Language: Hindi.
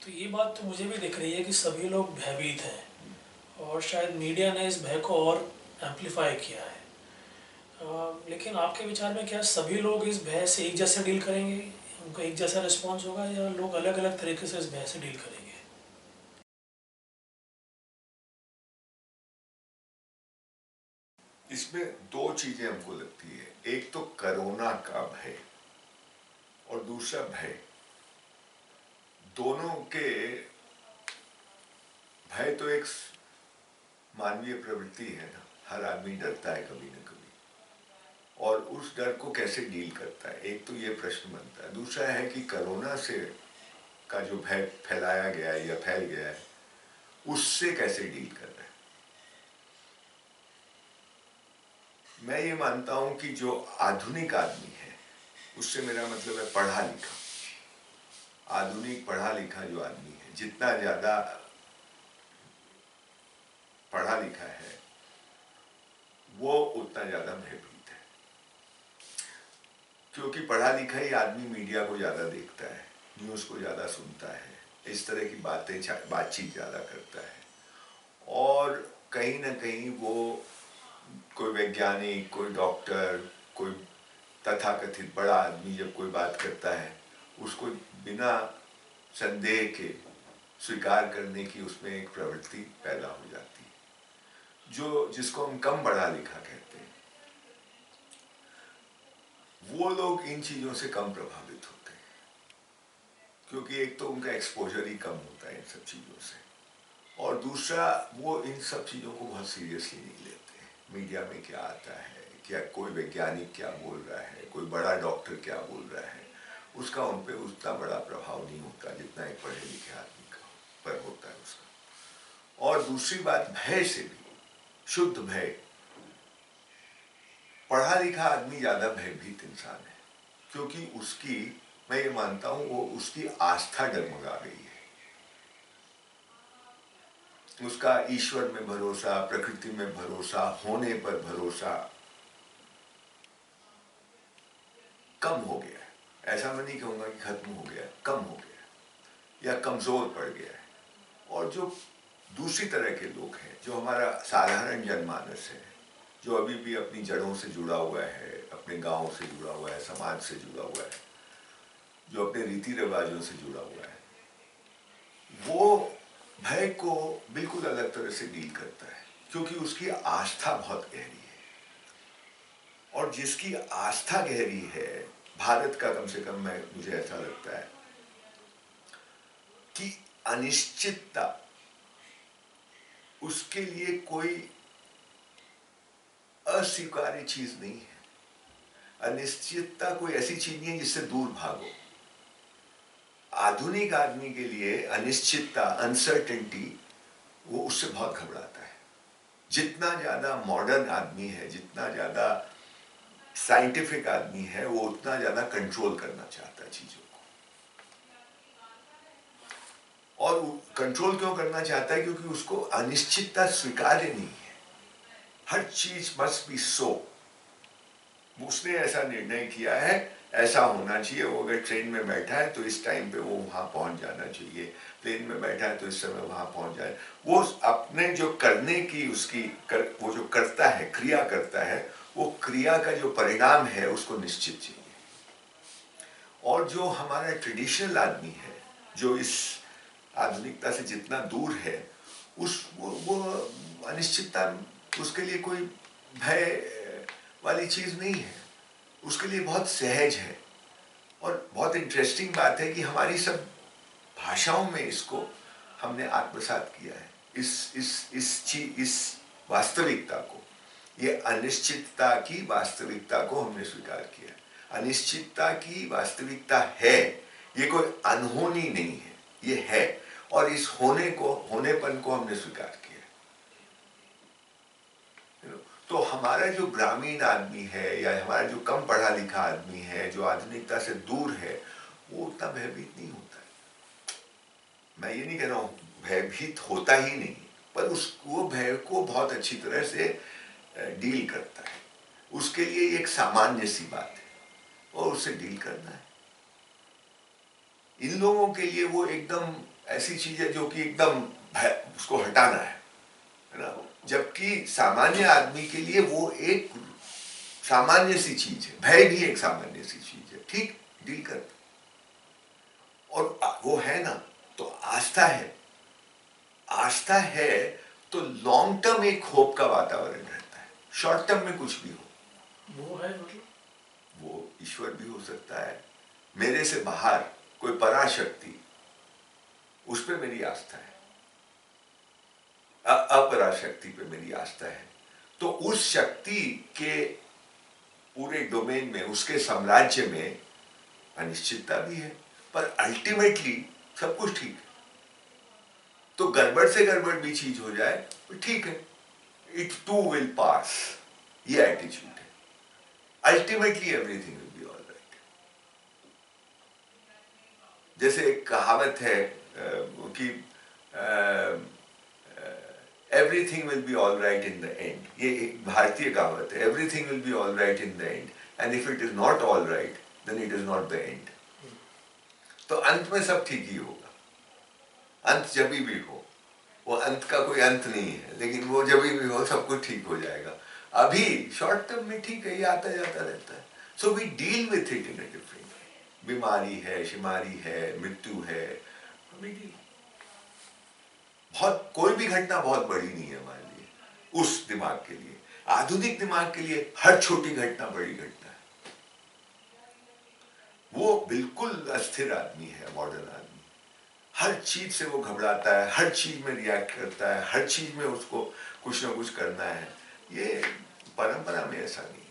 तो ये बात तो मुझे भी दिख रही है कि सभी लोग भयभीत हैं और शायद मीडिया ने इस भय को और एम्पलीफाई किया है। लेकिन आपके विचार में क्या सभी लोग इस भय से एक जैसे डील करेंगे? उनका एक जैसा रिस्पॉन्स होगा या लोग अलग-अलग तरीके से इस भय से डील करेंगे? इसमें दो चीजें हमको लगती है, एक तो कोरोना का भय और दूसरा भय। दोनों के भय तो एक मानवीय प्रवृत्ति है ना, हर आदमी डरता है कभी ना कभी, और उस डर को कैसे डील करता है, एक तो ये प्रश्न बनता है। दूसरा है कि कोरोना से का जो भय फैलाया गया है या फैल गया है, उससे कैसे डील कर रहे हैं। मैं ये मानता हूं कि जो आधुनिक आदमी है, उससे मेरा मतलब है पढ़ा लिखा, आधुनिक पढ़ा लिखा जो आदमी है, जितना ज्यादा पढ़ा लिखा है वो उतना ज्यादा भयभीत है, क्योंकि पढ़ा लिखा ही आदमी मीडिया को ज्यादा देखता है, न्यूज को ज्यादा सुनता है, इस तरह की बातचीत ज्यादा करता है, और कहीं ना कहीं वो कोई वैज्ञानिक, कोई डॉक्टर, कोई तथाकथित बड़ा आदमी जब कोई बात करता है, उसको बिना संदेह के स्वीकार करने की उसमें एक प्रवृत्ति पैदा हो जाती है, जो जिसको हम कम पढ़ा लिखा कहते हैं। वो लोग इन चीजों से कम प्रभावित होते हैं, क्योंकि एक तो उनका एक्सपोजर ही कम होता है इन सब चीजों से, और दूसरा वो इन सब चीजों को बहुत सीरियसली नहीं लेते हैं। मीडिया में क्या आता है, क्या कोई वैज्ञानिक क्या बोल रहा है, कोई बड़ा डॉक्टर क्या बोल रहा है, उसका उन पर उतना बड़ा प्रभाव नहीं होता जितना एक पढ़े लिखे आदमी का पर होता है उसका। और दूसरी बात, भय से भी, शुद्ध भय, पढ़ा लिखा आदमी ज्यादा भयभीत इंसान है, क्योंकि उसकी, मैं ये मानता हूं, वो उसकी आस्था डगमगा गई है। उसका ईश्वर में भरोसा, प्रकृति में भरोसा, होने पर भरोसा कम हो गया है। ऐसा मैं नहीं कहूंगा कि खत्म हो गया है, कम हो गया है या कमजोर पड़ गया है। और जो दूसरी तरह के लोग हैं, जो हमारा साधारण जनमानस है, जो अभी भी अपनी जड़ों से जुड़ा हुआ है, अपने गांव से जुड़ा हुआ है, समाज से जुड़ा हुआ है, जो अपने रीति रिवाजों से जुड़ा हुआ है, वो भय को बिल्कुल अलग तरह से डील करता है, क्योंकि उसकी आस्था बहुत गहरी है। और जिसकी आस्था गहरी है, भारत का कम से कम मुझे ऐसा लगता है कि अनिश्चितता उसके लिए कोई अस्वीकार्य चीज नहीं है। अनिश्चितता कोई ऐसी चीज नहीं है जिससे दूर भागो। आधुनिक आदमी के लिए अनिश्चितता, अनसर्टेनिटी, वो उससे बहुत घबराता है। जितना ज्यादा मॉडर्न आदमी है, जितना ज्यादा साइंटिफिक आदमी है, वो उतना ज्यादा कंट्रोल करना चाहता है चीजों को। और कंट्रोल क्यों करना चाहता है? क्योंकि उसको अनिश्चितता स्वीकार्य नहीं है। हर चीज मस्ट बी सो। उसने ऐसा निर्णय किया है, ऐसा होना चाहिए। वो अगर ट्रेन में बैठा है तो इस टाइम पे वो वहां पहुंच जाना चाहिए, प्लेन में बैठा है तो इस समय वहां पहुंच जाए। वो अपने जो करने की उसकी वो जो करता है, क्रिया करता है, वो क्रिया का जो परिणाम है उसको निश्चित चाहिए। और जो हमारा ट्रेडिशनल आदमी है, जो इस आधुनिकता से जितना दूर है, वो अनिश्चितता उसके लिए कोई भय वाली चीज नहीं है, उसके लिए बहुत सहज है। और बहुत इंटरेस्टिंग बात है कि हमारी सब भाषाओं में इसको हमने आत्मसात किया है, इस वास्तविकता को, ये अनिश्चितता की वास्तविकता को हमने स्वीकार किया। अनिश्चितता की वास्तविकता है, ये कोई अनहोनी नहीं है, ये है। और इस होनेपन को हमने स्वीकार किया। तो हमारा जो ग्रामीण आदमी है, या हमारा जो कम पढ़ा लिखा आदमी है, जो आधुनिकता से दूर है, वो उतना भयभीत नहीं होता है। मैं ये नहीं कह रहा हूं भयभीत होता ही नहीं, पर वो भय को बहुत अच्छी तरह से डील करता है। उसके लिए एक सामान्य सी बात है और उससे डील करना है। इन लोगों के लिए वो एकदम ऐसी चीज है जो कि एकदम उसको हटाना है ना। जबकि सामान्य आदमी के लिए वो एक सामान्य सी चीज है, भय भी एक सामान्य सी चीज है, ठीक, डील कर, और वो है ना, तो आस्था है, आस्था है तो लॉन्ग टर्म एक होप का वातावरण रहता है। शॉर्ट टर्म में कुछ भी हो, वो है मतलब वो ईश्वर भी हो सकता है, मेरे से बाहर कोई पराशक्ति, उस पे मेरी आस्था है, अपराशक्ति पे मेरी आस्था है। तो उस शक्ति के पूरे डोमेन में, उसके साम्राज्य में अनिश्चितता भी है, पर अल्टीमेटली सब कुछ ठीक है। तो गड़बड़ से गड़बड़ भी चीज हो जाए तो ठीक है, इट टू विल पास, ये एटीट्यूड है। Ultimately everything will be all right. जैसे एक कहावत है कि everything will be all right in the end, ये एक भारतीय कहावत है, everything will be all right in the end, and if it is not all right then it is not the end. तो अंत में सब ठीक ही होगा, अंत जब भी हो, वो अंत का कोई अंत नहीं है, लेकिन वो जब भी हो सब कुछ ठीक हो जाएगा। अभी शॉर्ट टर्म में ठीक है, ये आता जाता रहता है, so we deal with it in a different way. बीमारी है, शिमारी है, मृत्यु है, बहुत, कोई भी घटना बहुत बड़ी नहीं है हमारे लिए, उस दिमाग के लिए, आधुनिक दिमाग के लिए हर छोटी घटना बड़ी घटना है। वो बिल्कुल अस्थिर आदमी है, मॉडर्न आदमी, हर चीज से वो घबराता है, हर चीज में रिएक्ट करता है, हर चीज में उसको कुछ ना कुछ करना है। ये परंपरा में ऐसा नहीं।